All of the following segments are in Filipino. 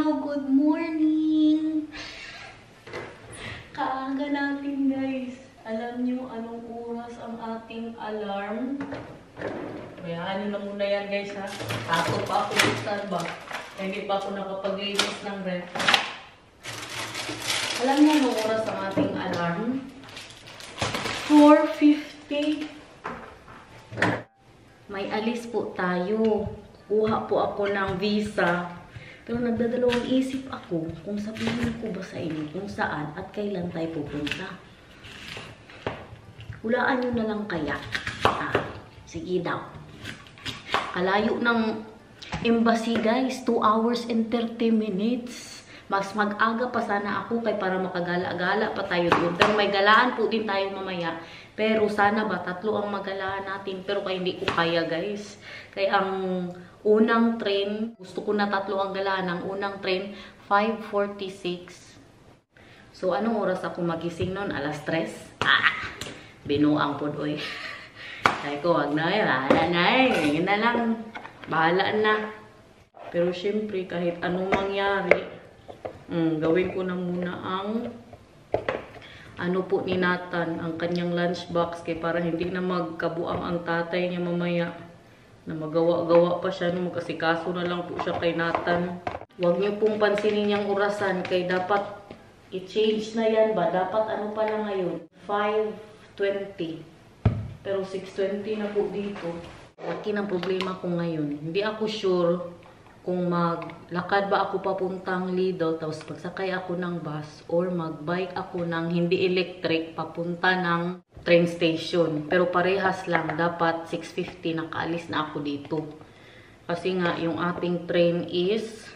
Hello, good morning! Kaaga natin guys. Alam niyo anong oras ang ating alarm? Bayaan niyo na muna yan guys ha. Tato pa ako sa Starbucks. Hindi pa ako nakapag-linis ng ref. Alam niyo anong oras ang ating alarm? 4:50. May alis po tayo. Kuha po ako ng visa. Pero nagdadalawang isip ako kung sabihin ko ba sa inyo kung saan at kailan tayo pupunta. Hulaan nyo na lang kaya. Sige daw. Kalayo ng embassy guys. 2 hours and 30 minutes. Mas mag-aga pa sana ako kay para makagala-gala pa tayo doon. Pero may galaan po din tayo mamaya. Pero sana ba 3 ang magalaan natin. Pero kaya hindi ko kaya guys. Kaya ang unang train, gusto ko na 3 ang galaan. Ang unang train, 5:46. So anong oras ako magising nun? 3:00? Binuang po doy. Sabi ko, wag na bahala na yun na lang. Bahala na. Pero syempre, kahit anong mangyari, gawin ko na muna ang ano po ni Nathan, ang kanyang lunchbox kay para hindi na magkabuang ang tatay niya mamaya na magawa-gawa pa siya no, magkasikaso na lang po siya kay Nathan. Huwag niyo pong pansinin yung orasan kay dapat i-change na yan ba? Dapat ano pa lang ngayon? 5:20. Pero 6:20 na po dito. Laki ng problema ko ngayon. Hindi ako sure kung maglakad ba ako papuntang Lidl, tapos pagsakay ako ng bus, or magbike ako ng hindi electric papunta ng train station. Pero parehas lang, dapat 6:50 nakaalis na ako dito. Kasi nga, yung ating train is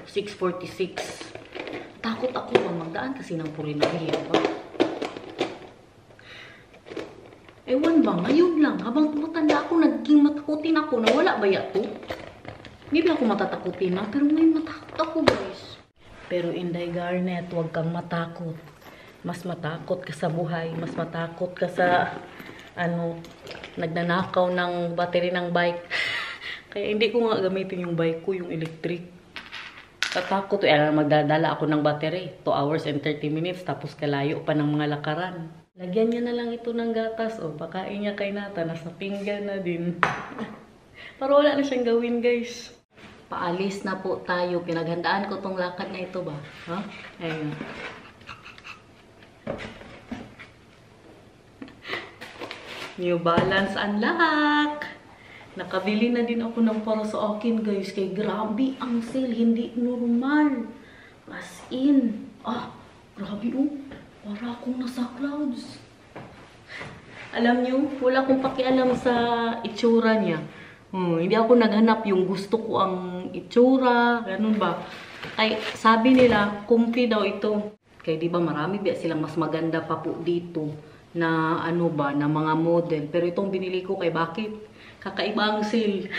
6:46. Takot ako magdaan kasi ng Purinahe ba? Ewan ba, ngayon lang, habang tumatanda ako, naging matakutin ako na wala ba yato? Hindi ba ako matatakutin na? Pero ngayon matakot ako guys. Pero Inday Garnet, huwag kang matakot. Mas matakot ka sa buhay. Mas matakot ka sa nagnanakaw ng battery ng bike. Kaya hindi ko nga gamitin yung bike ko, yung electric. Tatakot. Magdadala ako ng battery. 2 hours and 30 minutes. Tapos kalayo pa ng mga lakaran. Lagyan niya na lang ito ng gatas. O, pakain niya kay Nata. Nasa pinggan na din. Para wala na siyang gawin guys. Paalis na po tayo. Pinaghandaan ko tong lakad na ito ba? Ha? Ayun. New Balance unlock! Nakabili na din ako ng para sa akin guys. Kay grabe ang sale. Hindi normal. As in. Grabe oh. Para akong nasa clouds. Alam nyo, wala akong pakialam sa itsura niya. Hindi ako naghanap yung gusto ko ang itsura, ganun ba. Ay, sabi nila, comfy daw ito. Kaya di ba marami ba silang mas maganda pa po dito na na mga model. Pero itong binili ko kay bakit? Kakaiba ang sale.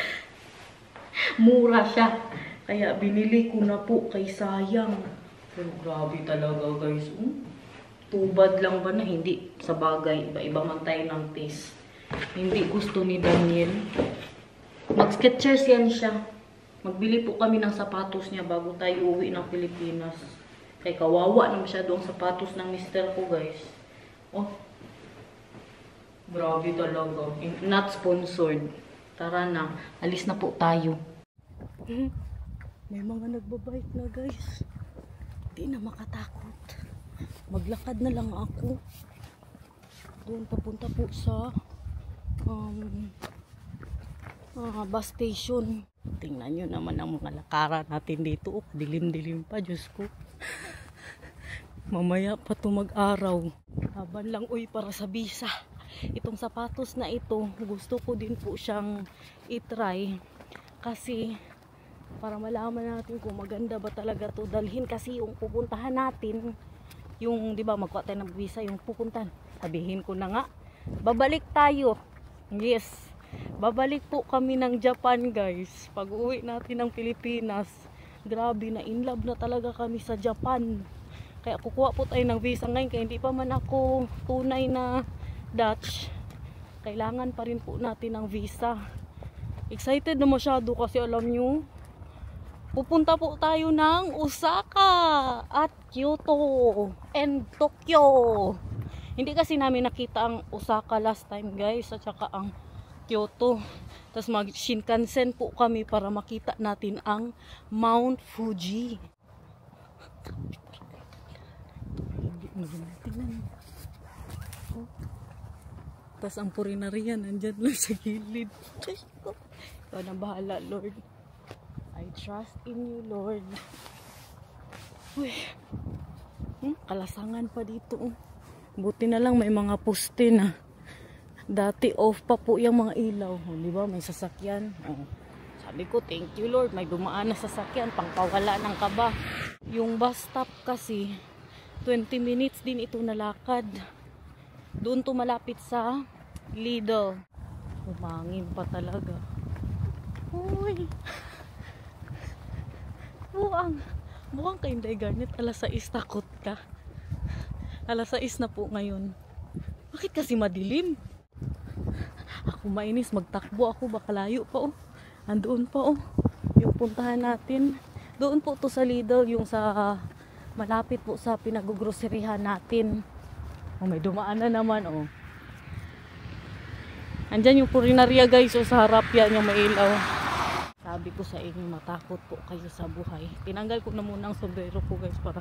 Mura siya. Kaya binili ko na po kay sayang. Pero grabe talaga guys. Tubad lang ba na hindi sa bagay. Iba-iba man tayo ng taste. Hindi gusto ni Daniel. Mag-Skechers yan siya. Magbili po kami ng sapatos niya bago tayo uwi ng Pilipinas. Kaya kawawa na masyado ang sapatos ng mister ko, guys. Oh. Grabe talaga. Not sponsored. Tara na. Alis na po tayo. May mga nagbabike na, guys. Hindi na makatakot. Maglakad na lang ako. Doon papunta po sa bus station. Tingnan nyo naman ang mga lakaran natin dito. Dilim-dilim pa, Diyos ko. Mamaya pa ito mag-araw. Laban lang para sa visa. Itong sapatos na ito, gusto ko din po siyang itry. Kasi, para malaman natin kung maganda ba talaga to dalhin. Kasi yung pupuntahan natin, yung, di ba, magkuha tayo ng visa, yung pupuntahan. Sabihin ko na nga, babalik tayo. Yes. Babalik po kami ng Japan guys. Pag uwi natin ng Pilipinas, grabe na in love na talaga kami sa Japan. Kaya kukuha po tayo ng visa ngayon. Kaya hindi pa man ako tunay na Dutch. Kailangan pa rin po natin ng visa. Excited na masyado kasi alam nyo, Pupunta po tayo ng Osaka at Kyoto and Tokyo. Hindi kasi namin nakita ang Osaka last time guys, at saka ang Kyoto. Tapos mag Shinkansen po kami para makita natin ang Mount Fuji. Tapos ang purinarya nandyan lang sa gilid. Ikaw na bahala, Lord. I trust in you, Lord. Uy. Kalasangan pa dito. Buti na lang may mga poste na. Dati off pa po yung mga ilaw. Di ba? May sasakyan. Sabi ko, thank you, Lord. May dumaan na sasakyan. Pangpawala ng kaba. Yung bus stop kasi, 20 minutes din ito nalakad. Doon to malapit sa Lidl. Umangin pa talaga. Uy. Buwang ka Inday Garnet, alas 6 takot ka. Alas 6 na po ngayon. Bakit kasi madilim? Ako mainis, magtakbo ako, baka layo pa oh. Andoon pa oh. Yung puntahan natin. Doon po to sa Lidl, yung sa malapit po sa pinag-groceryhan natin. Oh, may dumaan na naman oh. Andyan yung purinarya guys, oh, sa harap yan yung may ilaw. Sabi ko sa inyo, matakot po kayo sa buhay. Tinanggal ko na muna ang sombrero ko guys para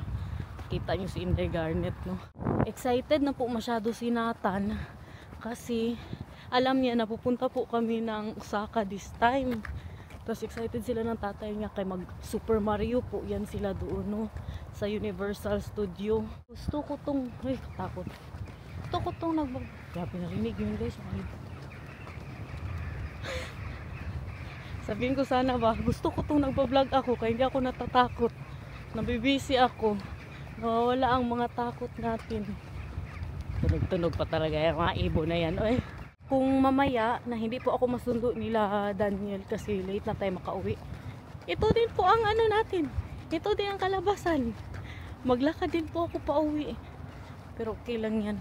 kita nyo si Inday Garnet, no? Excited na po masyado si Nathan kasi alam niya na pupunta po kami ng Osaka this time. Tapos excited sila ng tatay niya kay mag Super Mario po yan sila doon, no? Sa Universal Studio. Gusto ko tong, ay takot. Gusto ko tong grabe narinig yun guys. Sabihin ko sana ba, gusto ko itong nagbablog ako kaya hindi ako natatakot. Nabibisi ako. Nawawala ang mga takot natin. Tunog-tunog pa talaga yung mga ibon na yan. Oy. Kung mamaya na hindi po ako masundo nila Daniel kasi late na tayo makauwi. Ito din po ang ano natin. Ito din ang kalabasan. Maglakad din po ako pauwi. Pero okay lang yan.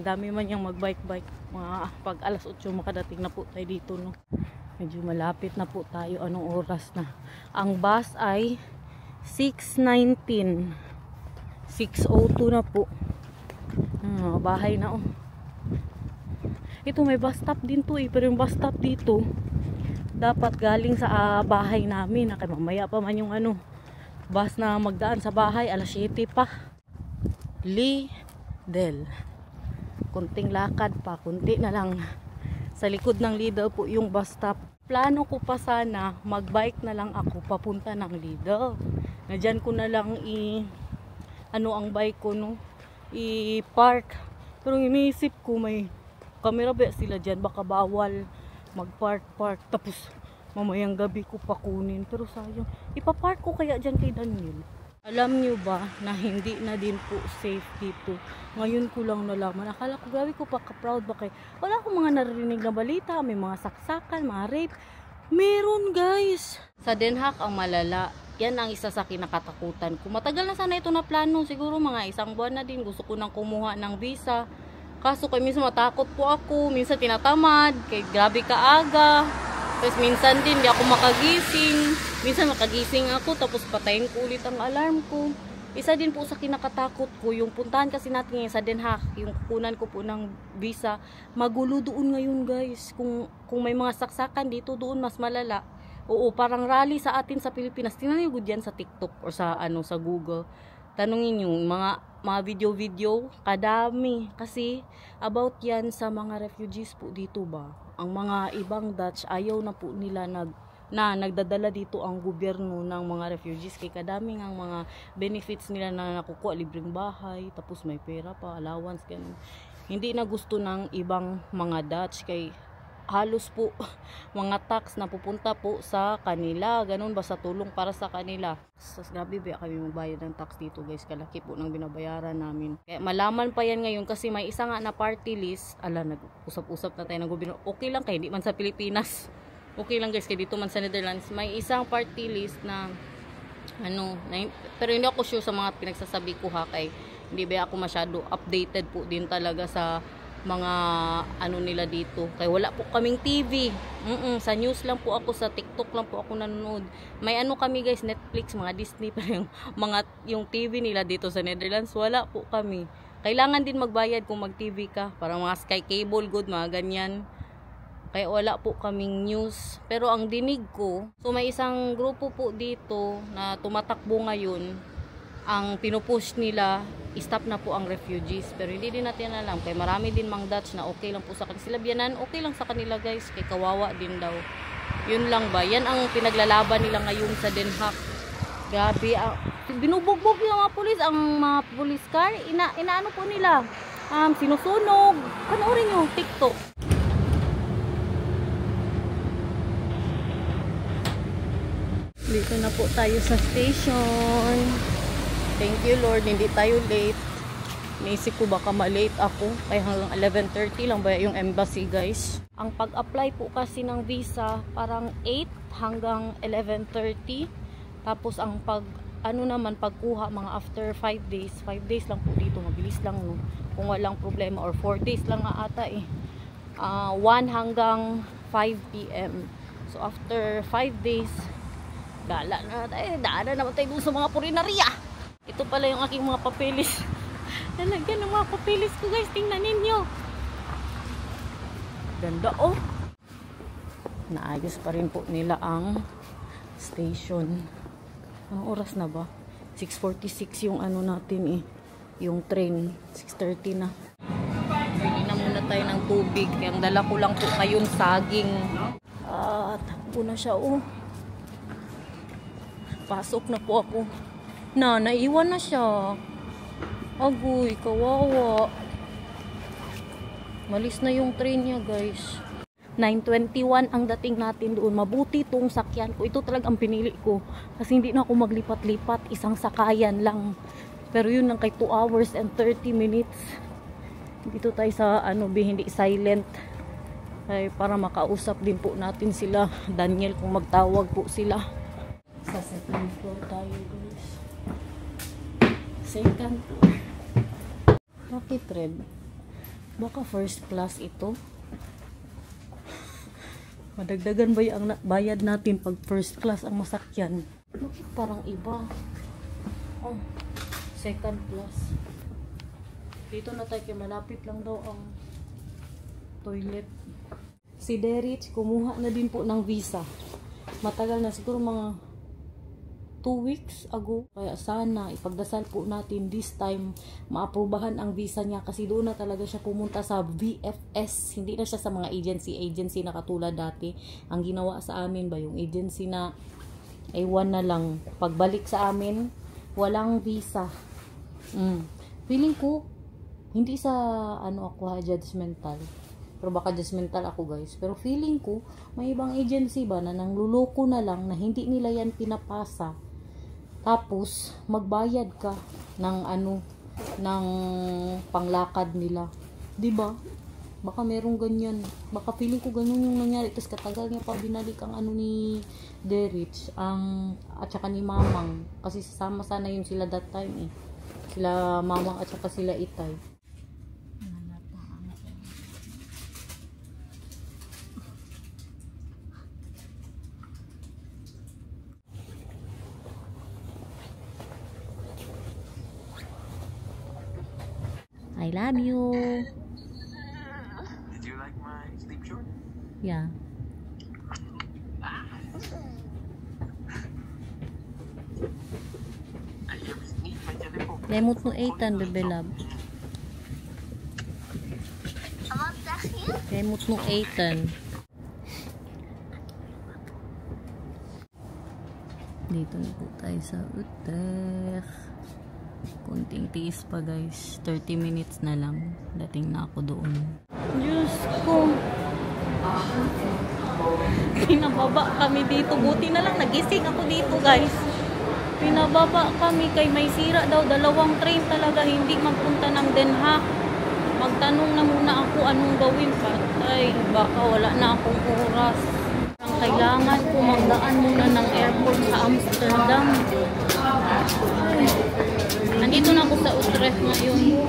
Ang dami man yung magbike-bike. Mga pag alas 8 makadating na po tayo dito, no. Medyo malapit na po tayo. Anong oras na? Ang bus ay 6:19. 6:02 na po. Bahay na oh. Ito may bus stop din to eh. Pero yung bus stop dito dapat galing sa bahay namin. Kaya mamaya pa man yung ano bus na magdaan sa bahay. Alas 7 pa. Lidl. Kunting lakad pa. Kunti na lang. Sa likod ng Lidl po yung bus stop. Plano ko pa sana magbike na lang ako papunta ng Lidl. Na dyan ko na lang ano ang bike ko, no? I-park. Pero iniisip ko may camera ba sila dyan? Baka bawal mag-park. Tapos mamayang gabi ko pa kunin. Pero sayang. Ipapark ko kaya dyan kay Daniel. Alam nyo ba na hindi na din po safe dito? Ngayon ko lang nalaman. Akala ko gabi ko pa ka-proud ba kay wala akong mga narinig na balita. May mga saksakan, mga rape. Meron guys. Sa Den Haag ang malala. Yan ang isa sa kinakatakutan ko. Matagal na sana ito na plano. Siguro mga 1 buwan na din. Gusto ko nang kumuha ng visa. Kaso kay minsan matakot po ako. Minsan tinatamad. Kay grabe kaaga. Tapos minsan din di ako makagising. Minsan makagising ako tapos patayin ko ulit ang alarm ko. Isa din po sa kinakatakot ko, yung puntahan kasi natin ngayon sa Den Haag, yung kukunan ko po ng visa, magulo doon ngayon guys. Kung may mga saksakan dito, doon mas malala. Oo, parang rally sa atin sa Pilipinas. Tingnan niyo yan sa TikTok or sa sa Google. Tanungin niyo mga video-video, kadami. Kasi about yan sa mga refugees po dito ba. Ang mga ibang Dutch, ayaw na po nila nagdadala dito ang gobyerno ng mga refugees kay kadaming ang mga benefits nila na nakukuha, libreng bahay, tapos may pera pa, allowance, ganun. Hindi na gusto ng ibang mga Dutch kay halos po mga tax na pupunta po sa kanila, ganun ba, sa tulong para sa kanila. Grabe ba kami magbayad ng tax dito guys, kalaki po ng binabayaran namin. Kaya malaman pa yan ngayon kasi may isa nga na party list, nag-usap-usap na tayo ng gobyerno, okay lang kay hindi man sa Pilipinas. Okay lang guys, kaya dito man sa Netherlands, may isang party list na pero hindi ako sure sa mga pinagsasabi ko ha, kay hindi ba ako masyado updated po din talaga sa mga ano nila dito. Kaya wala po kaming TV. Sa news lang po ako, sa TikTok lang po ako nanonood. May ano kami guys, Netflix, mga Disney pa yung TV nila dito sa Netherlands. Wala po kami. Kailangan din magbayad kung mag-TV ka. Parang mga Sky Cable, good, mga ganyan. Kaya wala po kaming news. Pero ang dinig ko, so may isang grupo po dito na tumatakbo ngayon. Ang pinupush nila, stop na po ang refugees. Pero hindi din natin alam. Kaya marami din mang Dutch na okay lang po sa kanila. Sila biyanan, okay lang sa kanila guys. Kaya kawawa din daw. Yun lang ba? Yan ang pinaglalaban nila ngayon sa Den Haag. Grabe. Binubugbog yung mga pulis. Ang mga police car, inaano po nila. Sinusunog. Panoorin nyo, TikTok. Dito na po tayo sa station. Thank you Lord, hindi tayo late. Naisip ko baka ma-late ako. Kaya hanggang 11:30 lang ba yung embassy guys. Ang pag-apply po kasi ng visa parang 8 hanggang 11:30. Tapos ang pagkuha mga after 5 days. 5 days lang po dito, mabilis lang no. Kung walang problema, or 4 days lang nga ata eh. 1 hanggang 5 PM. So after 5 days, dala naman tayo dun sa mga purinarya. Ito pala yung aking mga papeles. Nalagyan ng mga papeles ko guys. Tingnan ninyo. Ganda oh. Naayos pa rin po nila ang station. Anong oras na ba? 6:46 yung ano natin eh. Yung train. 6:30 na. Bili na muna tayo ng tubig. Kaya ang dala ko lang po kayong saging. Takbo na siya oh. Pasok na po ako. Naiwan na siya. Agoy, kawawa. Malis na yung train niya guys. 9:21 ang dating natin doon. Mabuti itong sakyan ko. Ito talagang pinili ko. Kasi hindi na ako maglipat-lipat. Isang sakayan lang. Pero yun lang kay 2 hours and 30 minutes. Dito tayo sa hindi silent. Ay, para makausap din po natin sila. Daniel kung magtawag po sila. Sa second floor tayo guys. Second floor. Bakit red? Baka first class ito. Madagdagan ba yung bayad natin pag first class ang masakyan? Bakit parang iba? Oh, second class. Dito na tayo, malapit lang daw ang toilet. Si Derich kumuha na din po ng visa. Matagal na, siguro mga 2 weeks ago. Kaya sana ipagdasal po natin this time maaprubahan ang visa niya, kasi doon na talaga siya pumunta sa VFS. Hindi na siya sa mga agency na katulad dati. Ang ginawa sa amin ba yung agency na ewan na lang, pagbalik sa amin walang visa. Feeling ko hindi sa ako judgmental, pero baka judgmental ako guys, pero feeling ko may ibang agency ba na nangluloko na lang na hindi nila yan pinapasa, tapos magbayad ka ng ng panglakad nila, 'di ba? Baka merong ganyan, baka feeling ko ganyan yung nangyari. Tapos katagal niya pa binalik ang ni Derich at saka ni Mamang, kasi sasama sana yun sila that time eh, sila Mamang at saka sila Itay. I love you. Did you like my sleep short? Yeah. Lemot mo 8 bebe love. Lemot mo 8. Dito na po tayo sa Utrecht. Kunting tiis pa guys. 30 minutes na lang. Dating na ako doon. Diyos ko. Pinababa kami dito. Buti na lang nagising ako dito guys. Pinababa kami kay may sira daw. 2 train talaga. Hindi magpunta ng Den Haag. Magtanong na muna ako anong gawin. Patay. Baka wala na akong oras. Ang kailangan ko magdaan muna ng airport sa Amsterdam. Ay. Nandito na ako sa Utrecht ngayon.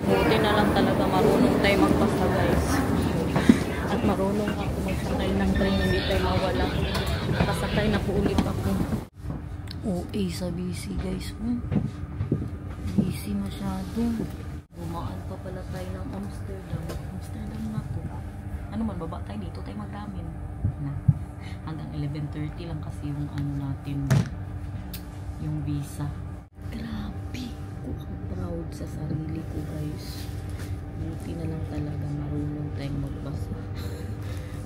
Buti na lang talaga marunong tayo magbasa Busy guys. Busy masyado. Bumaan pa pala tayo ng Amsterdam. Amsterdam na to. Ano man, baba tayo dito tayo magdamin. Na. Hanggang 11:30 lang kasi yung ano natin, yung visa. Grabe. Ang proud sa sarili ko guys. Buti na lang talaga marunong tayong magbasa.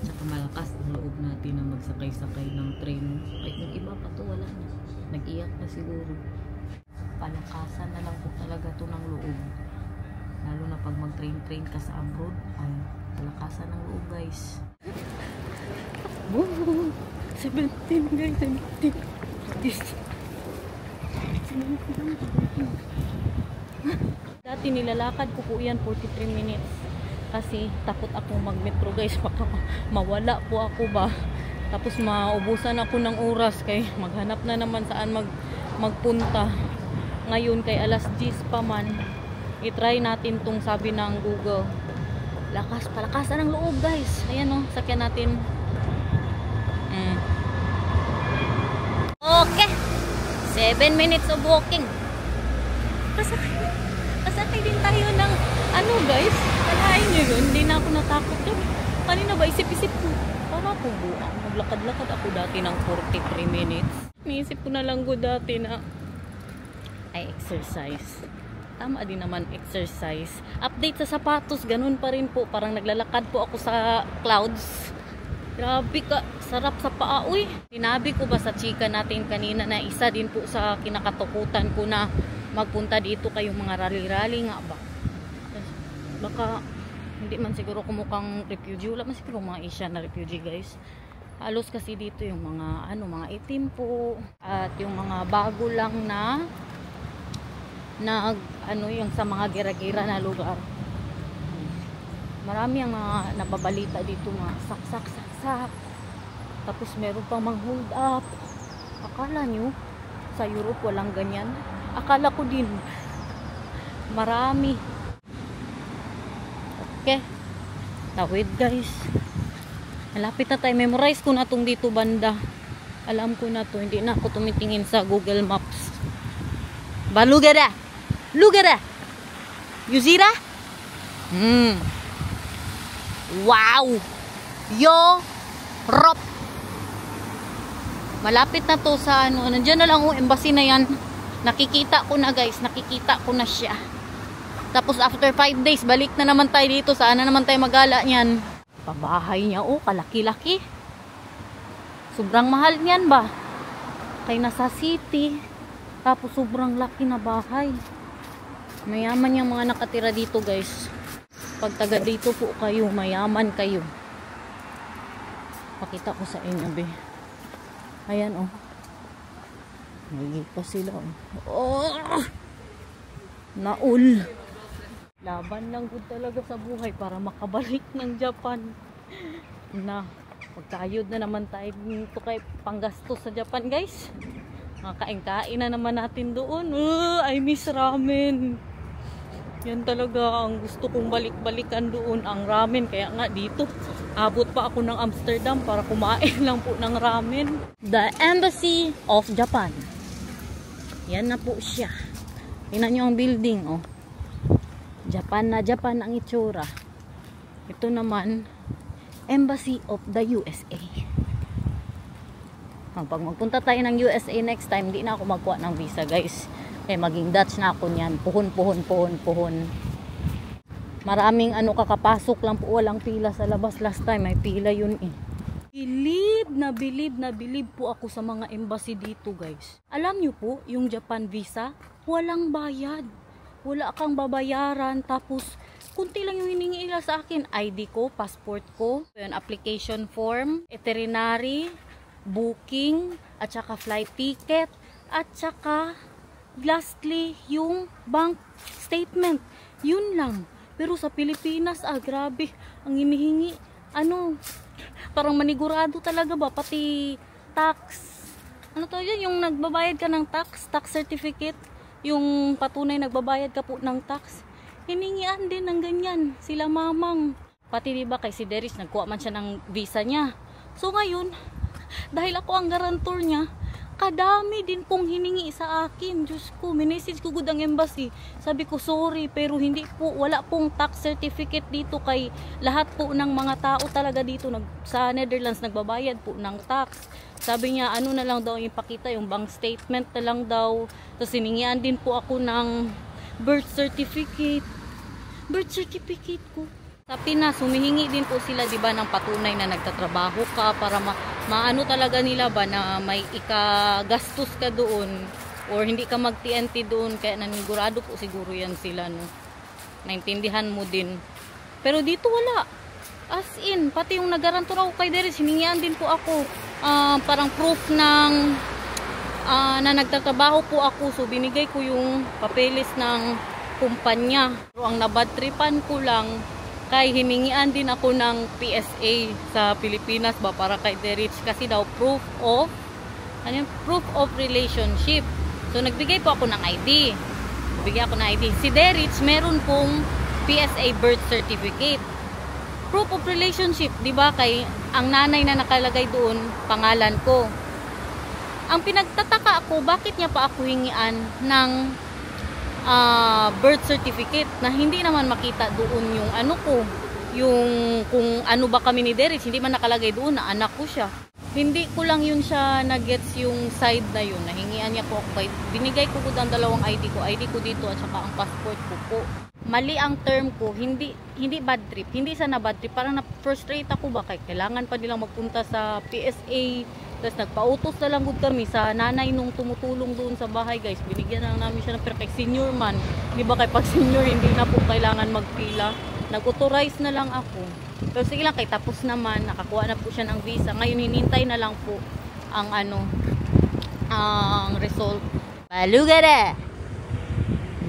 Tsaka malakas ang loob natin na magsakay-sakay ng train. Kahit yung iba pa to wala na. Nag-iyak na siguro. Palakasan na lang po talaga to ng loob. Lalo na pag mag-train ka sa abroad, ay palakasan ng loob guys. Boom! 17 guys, 17. Dati nilalakad ko po yan 43 minutes. Kasi takot ako mag-metro guys. Baka mawala po ako ba. Tapos maubusan ako ng oras kay maghanap na naman saan magpunta. Ngayon kay alas 10 pa man. I-try natin tong sabi ng Google. Palakasan ng loob guys. Ayan o, sakyan natin. Okay. 7 minutes of walking. Pasakay din tayo ng ano guys. Kalahin nyo yun. Hindi na ako natakot yun. Kanina ba isip-isip ko. Para ako buang. Maglakad-lakad ako dati ng 43 minutes. Niisip ko na lang ko dati na ay exercise. Tama din naman exercise. Update sa sapatos. Ganun pa rin po. Parang naglalakad po ako sa clouds. Grabe ka. Sarap sa paa. Uy. Sinabi ko ba sa chika natin kanina na isa din po sa kinakatukutan ko na magpunta dito kayong mga rally-rally nga ba. Baka hindi man siguro kumukhang refugee. Wala man siguro mga Asian na refugee guys. Halos kasi dito yung mga mga itim po at yung mga bago lang na yung sa mga gira-gira na lugar. Marami ang mga nababalita dito, mga saksak. Tapos meron pang mga hold up. Akala nyo sa Europe walang ganyan? Akala ko din. Marami. Okay. Tawid guys. Malapit na tayo. Memorize ko na tong dito banda. Alam ko na to. Hindi na ako tumitingin sa Google Maps. Balugada. Lugada. You see that? Wow. Europe. Malapit na to sa nandiyan na lang embassy na yan. Nakikita ko na guys. Nakikita ko na siya. Tapos after 5 days, balik na naman tayo dito. Saan na naman tayo magala niyan? Pabahay niya. Kalaki-laki. Sobrang mahal niyan ba? Kay nasa city. Tapos sobrang laki na bahay. Mayaman yung mga nakatira dito guys. Pag taga dito po kayo, mayaman kayo. Pakita ko sa inyo be. Ayan Nagigit pa sila Naul. Laban lang good talaga sa buhay para makabalik ng Japan. Pagkayod na naman tayo dito kay panggastos sa Japan guys. Kain-kain na naman natin doon. I miss ramen. Yan talaga ang gusto kong balik-balikan doon, ang ramen. Kaya nga dito, abot pa ako ng Amsterdam para kumain lang po ng ramen. The Embassy of Japan. Yan na po siya. Tingnan nyo ang building, Japan na Japan ang itsura. Ito naman, Embassy of the USA. Pag magpunta tayo ng USA next time, hindi na ako magkuha ng visa guys. Maging Dutch na ako niyan. Puhon. Maraming kakapasok lang po. Walang pila sa labas. Last time may pila yun Bilib po ako sa mga embassy dito guys. Alam nyo po, yung Japan visa, walang bayad. Wala kang babayaran. Tapos, kunti lang yung hiningi nila sa akin. ID ko, passport ko, yung application form, itinerary, booking, at saka flight ticket, at saka lastly, yung bank statement. Yun lang. Pero sa Pilipinas, grabe. Ang hinihingi, parang manigurado talaga ba? Pati tax. Yung nagbabayad ka ng tax certificate. Yung patunay nagbabayad ka po ng tax. Hiningian din ng ganyan. Sila mamang. Pati diba kay si Deris, nagkuha man siya ng visa niya. So ngayon, dahil ako ang garantor niya, napakadami din pong hiningi sa akin. Diyos ko, minessage ko good ang embassy. Sabi ko, sorry, pero hindi po, wala pong tax certificate dito kay lahat po ng mga tao talaga dito sa Netherlands nagbabayad po ng tax. Sabi niya, ano na lang daw ipakita, yung bank statement na lang daw. Tapos hiningian din po ako ng birth certificate. Birth certificate ko. Sa Pinas, humihingi din po sila, 'di ba, ng patunay na nagtatrabaho ka para maano talaga nila ba na may ikagastos ka doon or hindi ka mag-TNT doon, kaya nanigurado po siguro yan sila, no. Naintindihan mo din. Pero dito wala. As in, pati yung nagarantor ako kay Darius, hiningian din po ako parang proof ng na nagtatrabaho po ako. So binigay ko yung papeles ng kumpanya. Pero ang nabadtripan ko lang, kay hiningian din ako ng PSA sa Pilipinas ba para kay Derich kasi daw proof of relationship. So nagbigay po ako ng ID. Nagbigay ako ng ID. Si Derich meron pong PSA birth certificate. Proof of relationship, 'di ba? Kay ang nanay na nakalagay doon, pangalan ko. Ang pinagtataka ako, bakit niya pa ako hingian ng birth certificate na hindi naman makita doon yung ano ko, yung kung ano ba kami ni Derich, hindi man nakalagay doon na anak ko siya. Hindi ko lang yun siya na-gets yung side na yun. Nahingian niya po ako. Binigay ko ang dalawang ID ko dito at saka ang passport ko po. Mali ang term ko, hindi bad trip, hindi sana bad trip, parang na-frustrate ako ba kay kailangan pa nilang magpunta sa PSA. Tapos nagpautos na lang good kami sa nanay nung tumutulong doon sa bahay, guys. Binigyan na namin siya ng perfect senior man. Di ba kay pag senior hindi na po kailangan magpila. Nag-authorize na lang ako. Pero sige lang, kay tapos naman, nakakuha na po siya ng visa. Ngayon hinintay na lang po ang ang result. Balugara!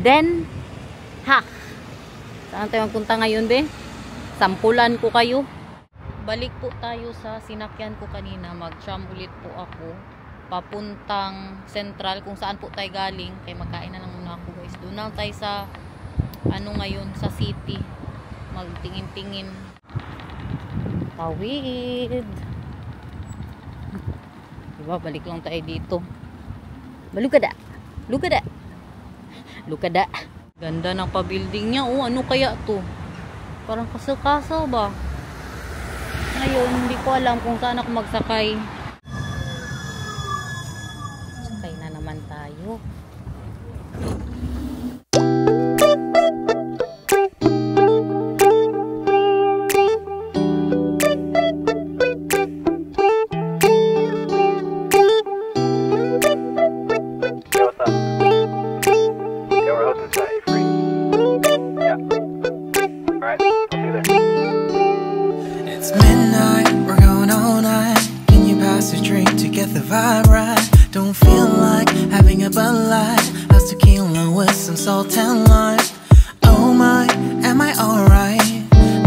Then, saan tayo magpunta ngayon, be? Sampulan ko kayo. Balik po tayo sa sinakyan ko kanina. Mag-tram ulit po ako papuntang Central, kung saan po tayo galing. Kaya magkain na lang muna ako, guys. Doon lang tayo sa ngayon, sa city. Magtingin-tingin. Tawid. Diba, balik lang tayo dito. Balukada. Lukada. Lukada. Ganda ng pa-building niya. Oh, ano kaya to? Parang kasal-kasal ba? Ngayon, hindi ko alam kung saan ako magsakay. Sakay na naman tayo. It's midnight, we're going all night. Can you pass a drink to get the vibe right? Don't feel like having a Bud Light. How's tequila with some salt and lime? Oh my, am I alright?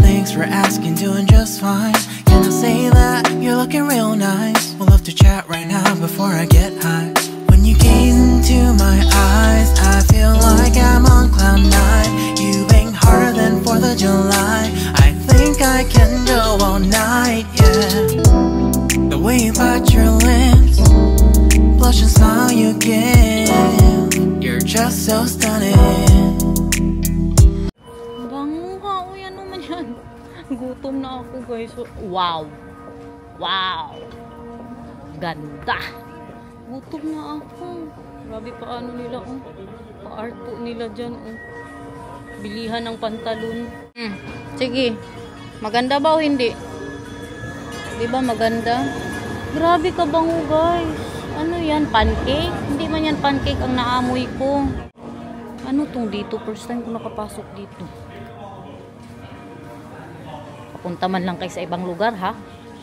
Thanks for asking, doing just fine. Can I say that you're looking real nice? We'll have to chat right now before I get high. When you gaze into my eyes, I feel like I'm on cloud nine. You bang harder than 4th of July. I think I can go all night, yeah. The way you bite your lips, blush and smile you give, you're just so stunning. Bango ka, uy, ano man yan? Gutom na ako, guys. Wow. Wow. Ganda. Gutom na ako. Grabe pa ano nila, oh. Pa-art po nila dyan, oh. Bilihan ng pantalon. Sige. Maganda ba o hindi? Di ba maganda? Grabe ka bango, guys. Ano yan? Pancake? Hindi man yan pancake ang naamoy ko. Ano tong dito? First time ko nakapasok dito. Papunta man lang kayo sa ibang lugar, ha?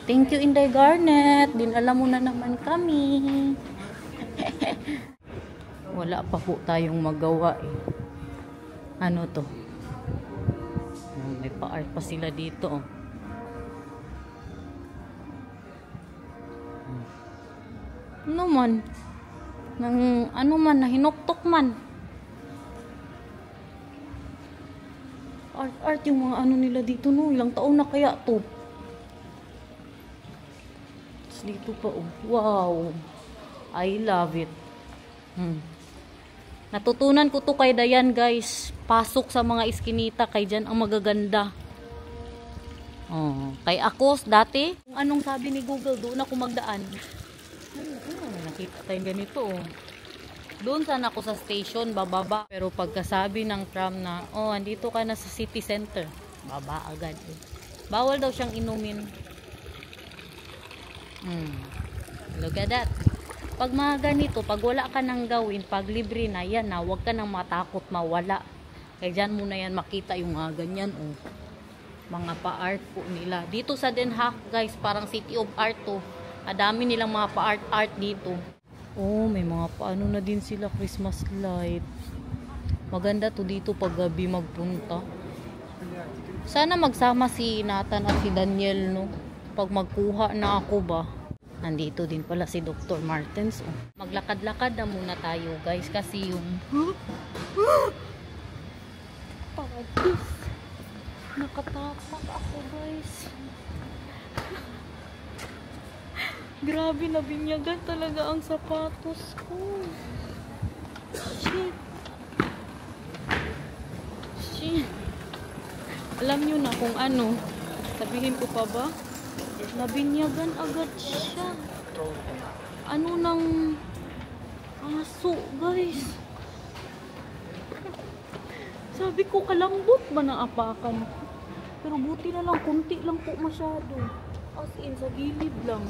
Thank you, Inday Garnet. Dinala mo na naman kami. Wala pa po tayong magawa, eh. Ano to? May pa-art pa sila dito, oh. Ano man? Ano man, nahinuktok man. Art yung mga ano nila dito, no? Ilang taon na kaya to? Tapos dito pa, oh. Wow. I love it. Natutunan ko to kay Dayan, guys. Pasok sa mga iskinita, kay dyan ang magaganda. Kay ako, dati, kung anong sabi ni Google, doon ako magdaan. Nakita tayong ganito. Doon sana ako sa station, bababa. Pero pagkasabi ng tram na, andito ka na sa city center, baba agad. Bawal daw siyang inumin. Look at that. Pag mga ganito, pag wala ka nang gawin, pag libre na yan na, huwag ka nang matakot mawala. Kaya dyan muna yan makita yung mga ganyan. Mga pa-art po nila. Dito sa Den Haag, guys, parang city of art to. Adami nilang mga pa-art dito. May mga paano na din sila, Christmas light. Maganda to dito pag gabi magpunta. Sana magsama si Nathan at si Daniel, no? Pag magkuha na ako ba. Nandito din pala si Dr. Martens. Maglakad-lakad na muna tayo, guys, kasi yung pagkis. Nakatapak ako, guys. Grabe, nabinyagan talaga ang sapatos ko. Shit. Alam nyo na kung ano. Sabihin ko pa ba? Nabinyagan agad siya. Ano nang aso, guys. Sabi ko, kalambot ba ng apakan ko? Pero buti na lang, kunti lang po masyado. As in, sa gilid lang.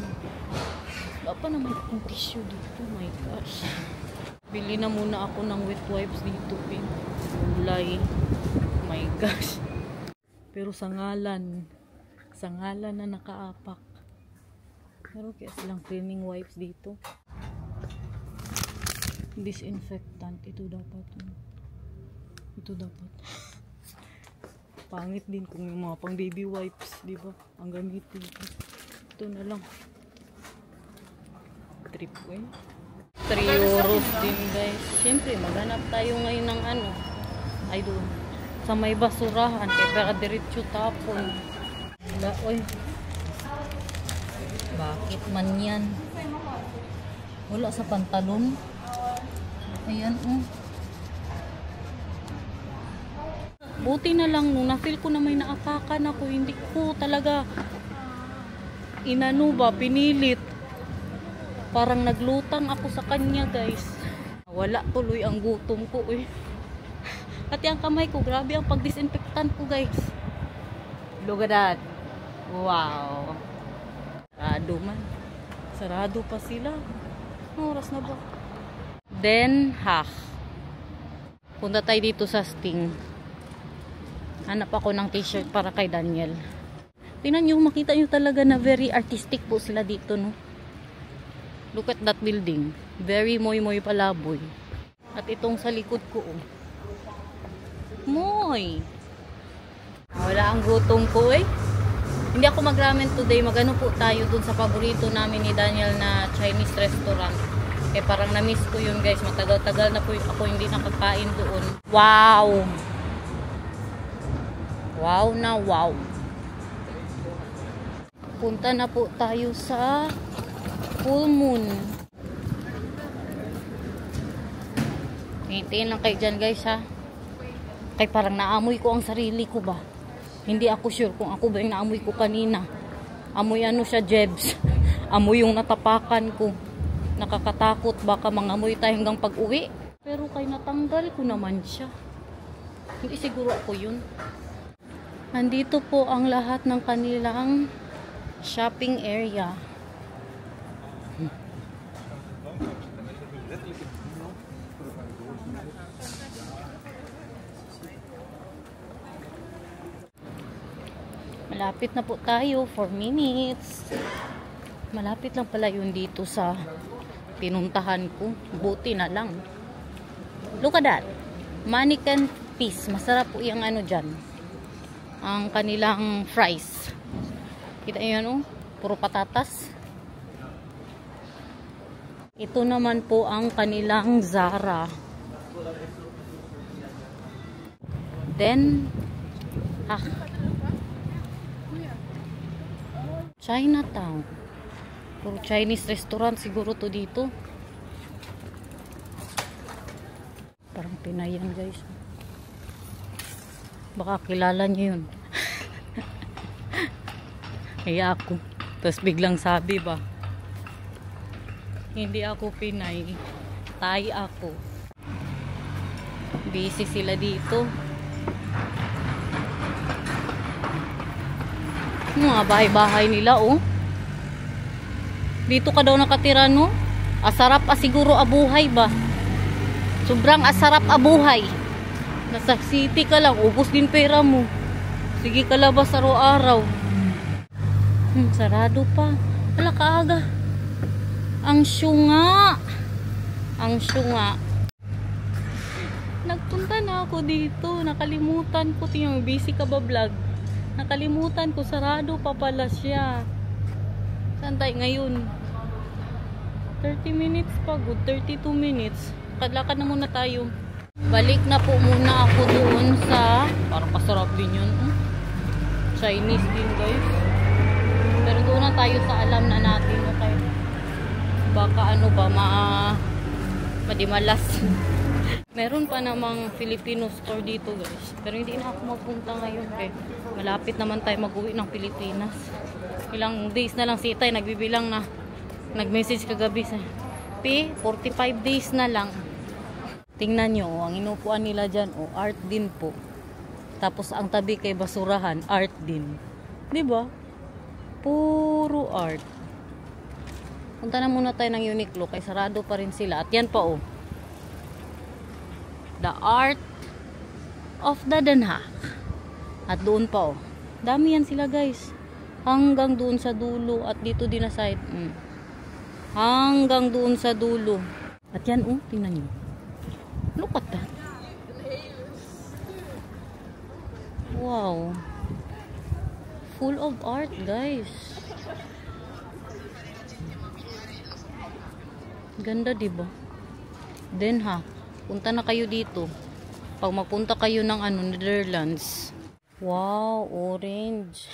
Wala pa naman akong tissue dito. My gosh. Bili na muna ako ng wet wipes dito, pin. Ulay. My gosh. Pero sa ngalan na nakaapak. Pero kaya silang cleaning wipes dito. Disinfectant. Ito dapat. Pangit din kung yung mga pang baby wipes, di ba? Ang gamitin ko. Ito na lang. Trip ko eh. 3 euros din, guys. Siyempre, maghanap tayo ngayon ng ano. Ay doon. Sa may basurahan. Kaya para diretso tapon. Wala, oy. Bakit man yan? Wala sa pantalon. Ayan, Buti na lang nung na-feel ko na may naapakan ako, hindi ko talaga pinilit. Parang naglutang ako sa kanya, guys. Wala tuloy ang gutom ko eh. Pati ang kamay ko, grabe ang pag-disinfectant ko, guys. Look at that. Wow. Sarado man. Sarado pa sila. Oras na ba? Den Haag. Punta tayo dito sa Sting. Hanap ako ng t-shirt para kay Daniel. Tingnan nyo, makita nyo talaga na very artistic po sila dito, no? Look at that building. Very moy-moy palaboy. At itong sa likod ko, moy! Wala ang gutom ko, eh. Hindi ako mag-ramen today. Magano po tayo dun sa paborito namin ni Daniel na Chinese restaurant. Eh, parang na-miss ko yun, guys. Matagal-tagal na po ako hindi nakakain doon. Wow! Wow na wow. Punta na po tayo sa Full Moon. Hintayin lang kayo dyan, guys, ha. Kaya parang naamoy ko ang sarili ko ba. Hindi ako sure kung ako ba yung naamoy ko kanina. Amoy ano siya, Jebs. Amoy yung natapakan ko. Nakakatakot, baka mangamoy tayo hanggang pag-uwi. Pero kay natanggal ko naman siya. Hindi siguro ako yun. Nandito po ang lahat ng kanilang shopping area. Malapit na po tayo, 4 minutes. Malapit lang pala yun dito sa pinuntahan ko. Buti na lang. Look at that. Mannequin piece. Masarap po yung ano dyan. Ang kanilang fries. Kita nyo, puro patatas. Ito naman po ang kanilang Zara. Then, Chinatown. Puro Chinese restaurant siguro to dito. Parang Pinay yan guys. Baka kilala niyo yun. Kaya ako. Tapos biglang sabi ba, hindi ako Pinay, Thai ako. Busy sila dito. Mga bahay-bahay nila oh. Dito ka daw nakatira no? Asarap siguro abuhay ba? Sobrang asarap abuhay. Nasa city ka lang, ubos din pera mo. Sige ka labas araw-araw. Sarado pa. Wala kaaga. Ang syunga. Ang syunga. Nagpunta na ako dito. Nakalimutan ko. Tingnan, busy ka ba vlog? Nakalimutan ko. Sarado pa pala siya. Saan tayo ngayon? 30 minutes pa. Good. 32 minutes. Lakad na muna tayo. Balik na po muna ako doon sa... Parang pasarap din yun. Chinese din guys. Pero doon na tayo sa alam na natin. Okay? Baka ano ba madimalas. Meron pa namang Filipino store dito guys. Pero hindi na ako magpunta ngayon. Malapit naman tayo mag-uwi ng Pilipinas. Ilang days na lang si Itay nagbibilang na. Nag-message kagabi sa 45 days na lang. Tingnan nyo, ang inupuan nila dyan, art din po. Tapos ang tabi kay basurahan, art din. Diba? Puro art. Punta na muna tayo ng Uniqlo, kay sarado pa rin sila. At yan pa The Art of the Den Haag. At doon pa dami yan sila guys. Hanggang doon sa dulo. At dito din na side. Hanggang doon sa dulo. At yan tingnan nyo. Look at that. Wow. Full of art guys. Ganda diba? Den Haag. Punta na kayo dito. Pag magpunta kayo ng Netherlands. Wow, orange.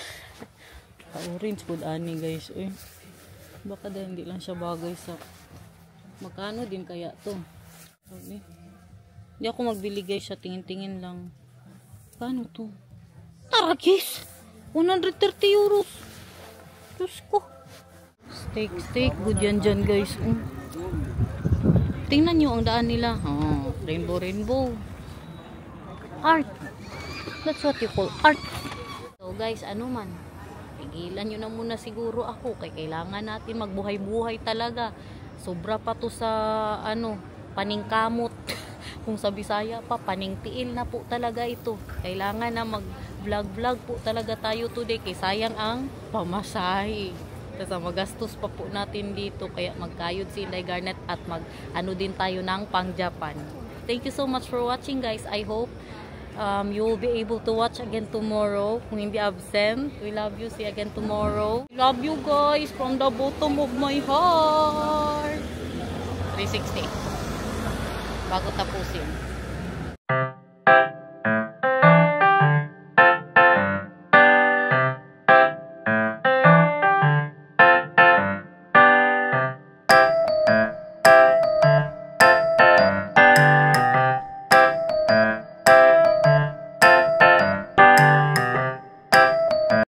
Orange good ani guys. Baka dahil hindi lang siya bagay sa... Magkano din kaya to? Okay. Hindi ako magbili guys siya. Tingin-tingin lang. Paano to? Taragis! 130 euros. Diyos ko. Steak. Good yan dyan guys. Tingnan nyo ang daan nila. Rainbow. Art. That's what you call art. So guys, ano man. Tigilan nyo na muna siguro ako. Kaya kailangan natin magbuhay-buhay talaga. Sobra pa to sa paningkamot. Kung sa Bisaya pa, paningtiil na po talaga ito. Kailangan na mag-vlog po talaga tayo today. Kaya sayang ang pamasahe. Kasi magastos pa po natin dito. Kaya magkayod si Inday Garnet at mag-ano din tayo ng pang-Japan. Thank you so much for watching guys. I hope you will be able to watch again tomorrow. Kung hindi absent, we love you. See you again tomorrow. Love you guys from the bottom of my heart. 360. Bago tapusin.